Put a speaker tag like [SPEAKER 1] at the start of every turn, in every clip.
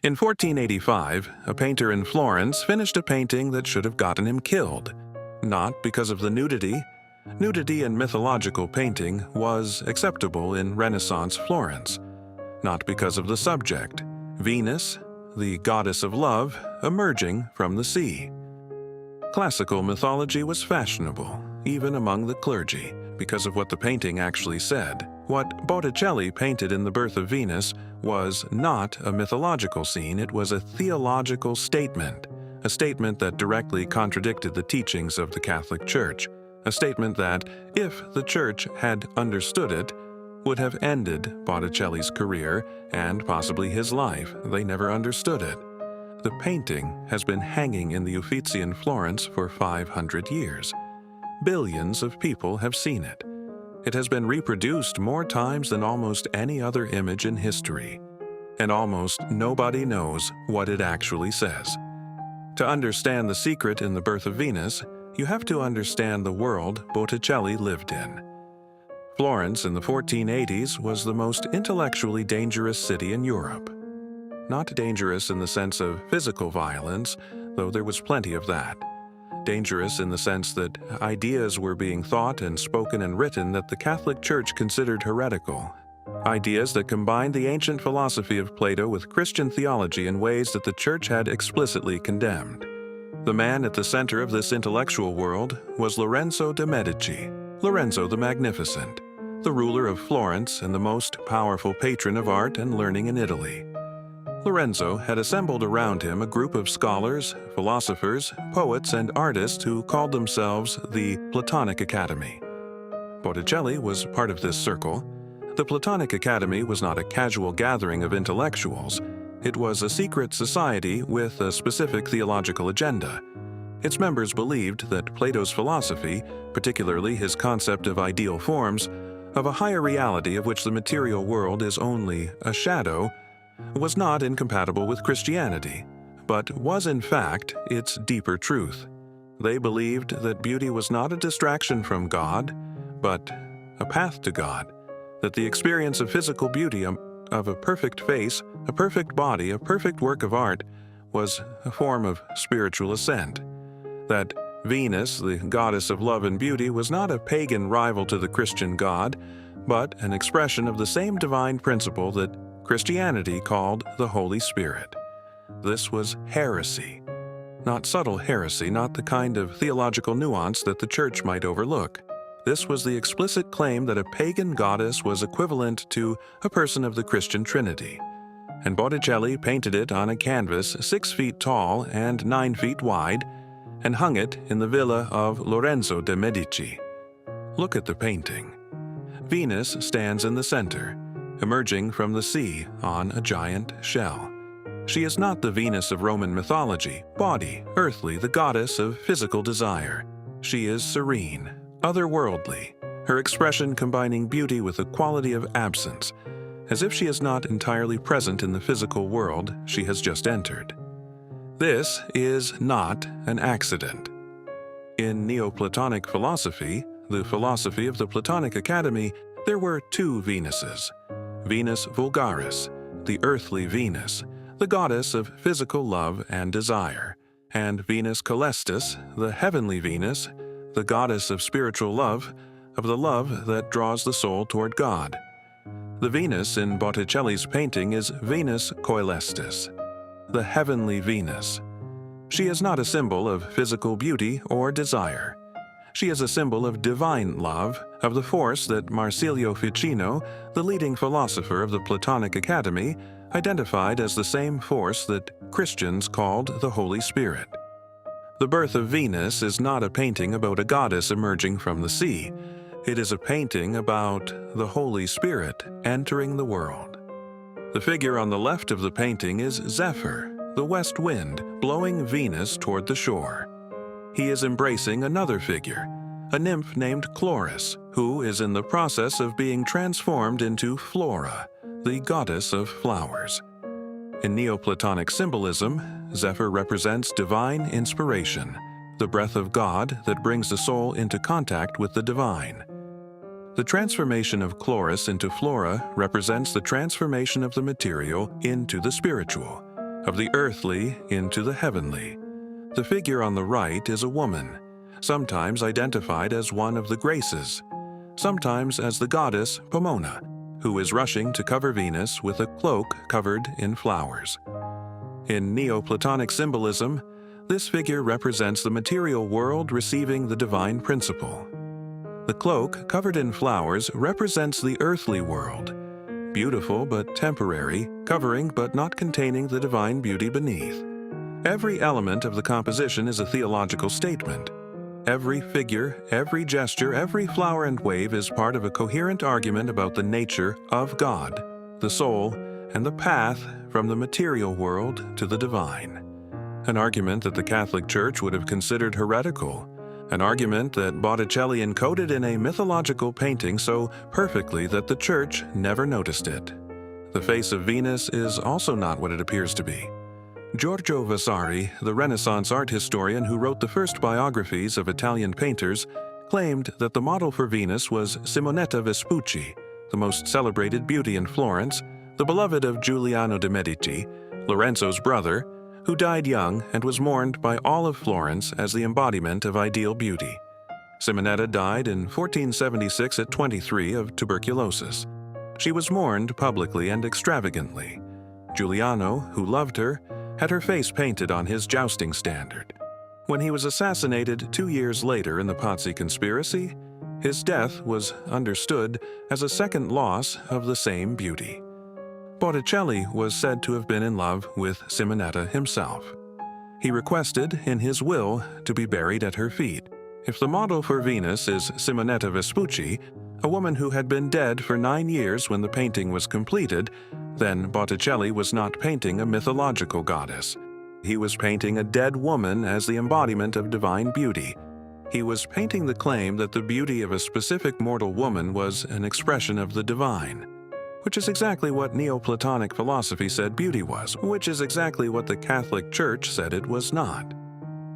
[SPEAKER 1] In 1485, a painter in Florence finished a painting that should have gotten him killed. Not because of the nudity. Nudity in mythological painting was acceptable in Renaissance Florence. Not because of the subject, Venus, the goddess of love, emerging from the sea. Classical mythology was fashionable, even among the clergy, because of what the painting actually said. What Botticelli painted in The Birth of Venus was not a mythological scene, it was a theological statement, a statement that directly contradicted the teachings of the Catholic Church, a statement that, if the Church had understood it, would have ended Botticelli's career and possibly his life. They never understood it. The painting has been hanging in the Uffizi in Florence for 500 years. Billions of people have seen it. It has been reproduced more times than almost any other image in history, and almost nobody knows what it actually says. To understand the secret in The Birth of Venus, you have to understand the world Botticelli lived in. Florence in the 1480s was the most intellectually dangerous city in Europe. Not dangerous in the sense of physical violence, though there was plenty of that. Dangerous in the sense that ideas were being thought and spoken and written that the Catholic Church considered heretical. Ideas that combined the ancient philosophy of Plato with Christian theology in ways that the Church had explicitly condemned. The man at the center of this intellectual world was Lorenzo de' Medici, Lorenzo the Magnificent, the ruler of Florence and the most powerful patron of art and learning in Italy. Lorenzo had assembled around him a group of scholars, philosophers, poets, and artists who called themselves the Platonic Academy. Botticelli was part of this circle. The Platonic Academy was not a casual gathering of intellectuals. It was a secret society with a specific theological agenda. Its members believed that Plato's philosophy, particularly his concept of ideal forms, of a higher reality of which the material world is only a shadow, was not incompatible with Christianity, but was in fact its deeper truth. They believed that beauty was not a distraction from God, but a path to God, that the experience of physical beauty, of a perfect face, a perfect body, a perfect work of art, was a form of spiritual ascent, that Venus, the goddess of love and beauty, was not a pagan rival to the Christian God, but an expression of the same divine principle that Christianity called the Holy Spirit. This was heresy. Not subtle heresy, not the kind of theological nuance that the Church might overlook. This was the explicit claim that a pagan goddess was equivalent to a person of the Christian Trinity. And Botticelli painted it on a canvas 6 feet tall and 9 feet wide, and hung it in the villa of Lorenzo de' Medici. Look at the painting. Venus stands in the center, emerging from the sea on a giant shell. She is not the Venus of Roman mythology, body, earthly, the goddess of physical desire. She is serene, otherworldly, her expression combining beauty with the quality of absence, as if she is not entirely present in the physical world she has just entered. This is not an accident. In Neoplatonic philosophy, the philosophy of the Platonic Academy, there were 2 Venuses. Venus Vulgaris, the earthly Venus, the goddess of physical love and desire, and Venus Caelestis, the heavenly Venus, the goddess of spiritual love, of the love that draws the soul toward God. The Venus in Botticelli's painting is Venus Coelestis, the heavenly Venus. She is not a symbol of physical beauty or desire. She is a symbol of divine love, of the force that Marsilio Ficino, the leading philosopher of the Platonic Academy, identified as the same force that Christians called the Holy Spirit. The Birth of Venus is not a painting about a goddess emerging from the sea. It is a painting about the Holy Spirit entering the world. The figure on the left of the painting is Zephyr, the west wind, blowing Venus toward the shore. He is embracing another figure, a nymph named Chloris, who is in the process of being transformed into Flora, the goddess of flowers. In Neoplatonic symbolism, Zephyr represents divine inspiration, the breath of God that brings the soul into contact with the divine. The transformation of Chloris into Flora represents the transformation of the material into the spiritual. of the earthly into the heavenly. The figure on the right is a woman, sometimes identified as one of the Graces, sometimes as the goddess Pomona, who is rushing to cover Venus with a cloak covered in flowers. In Neoplatonic symbolism, this figure represents the material world receiving the divine principle. The cloak covered in flowers represents the earthly world, beautiful but temporary, covering but not containing the divine beauty beneath. Every element of the composition is a theological statement. Every figure, every gesture, every flower and wave is part of a coherent argument about the nature of God, the soul, and the path from the material world to the divine. An argument that the Catholic Church would have considered heretical, an argument that Botticelli encoded in a mythological painting so perfectly that the Church never noticed it. The face of Venus is also not what it appears to be. Giorgio Vasari, the Renaissance art historian who wrote the first biographies of Italian painters, claimed that the model for Venus was Simonetta Vespucci, the most celebrated beauty in Florence, the beloved of Giuliano de' Medici, Lorenzo's brother, who died young and was mourned by all of Florence as the embodiment of ideal beauty. Simonetta died in 1476 at 23 of tuberculosis. She was mourned publicly and extravagantly. Giuliano, who loved her, had her face painted on his jousting standard. When he was assassinated 2 years later in the Pazzi conspiracy, his death was understood as a second loss of the same beauty. Botticelli was said to have been in love with Simonetta himself. He requested in his will to be buried at her feet. If the model for Venus is Simonetta Vespucci, a woman who had been dead for 9 years when the painting was completed, then Botticelli was not painting a mythological goddess. He was painting a dead woman as the embodiment of divine beauty. He was painting the claim that the beauty of a specific mortal woman was an expression of the divine, which is exactly what Neoplatonic philosophy said beauty was, which is exactly what the Catholic Church said it was not.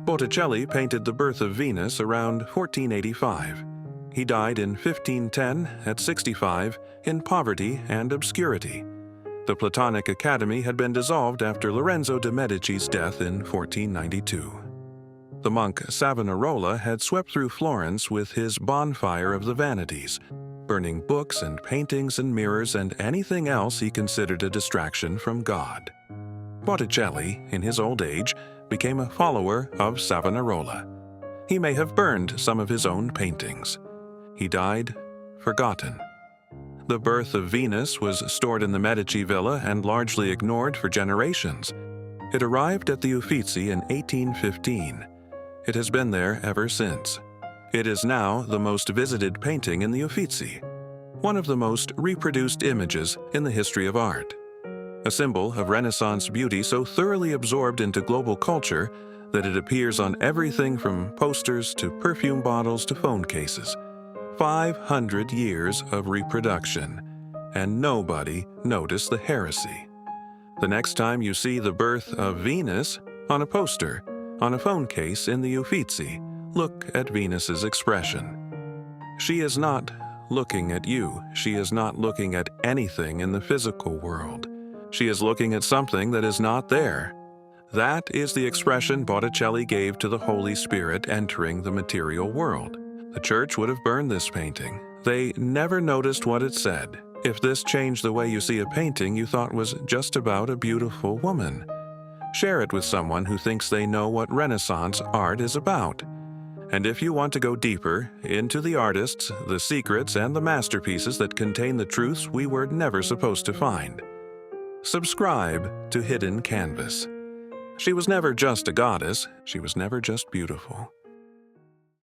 [SPEAKER 1] Botticelli painted the birth of Venus around 1485. He died in 1510 at 65 in poverty and obscurity. The Platonic Academy had been dissolved after Lorenzo de' Medici's death in 1492. The monk Savonarola had swept through Florence with his bonfire of the vanities, burning books and paintings and mirrors and anything else he considered a distraction from God. Botticelli, in his old age, became a follower of Savonarola. He may have burned some of his own paintings. He died forgotten. The birth of Venus was stored in the Medici villa and largely ignored for generations. It arrived at the Uffizi in 1815. It has been there ever since. It is now the most visited painting in the Uffizi, one of the most reproduced images in the history of art. A symbol of Renaissance beauty so thoroughly absorbed into global culture that it appears on everything from posters to perfume bottles to phone cases. 500 years of reproduction, and nobody noticed the heresy. The next time you see the birth of Venus on a poster, on a phone case in the Uffizi, look at Venus's expression. She is not looking at you. She is not looking at anything in the physical world. She is looking at something that is not there. That is the expression Botticelli gave to the Holy Spirit entering the material world. The Church would have burned this painting. They never noticed what it said. If this changed the way you see a painting you thought was just about a beautiful woman, share it with someone who thinks they know what Renaissance art is about. And if you want to go deeper into the artists, the secrets, and the masterpieces that contain the truths we were never supposed to find, subscribe to Hidden Canvas. She was never just a goddess. She was never just beautiful.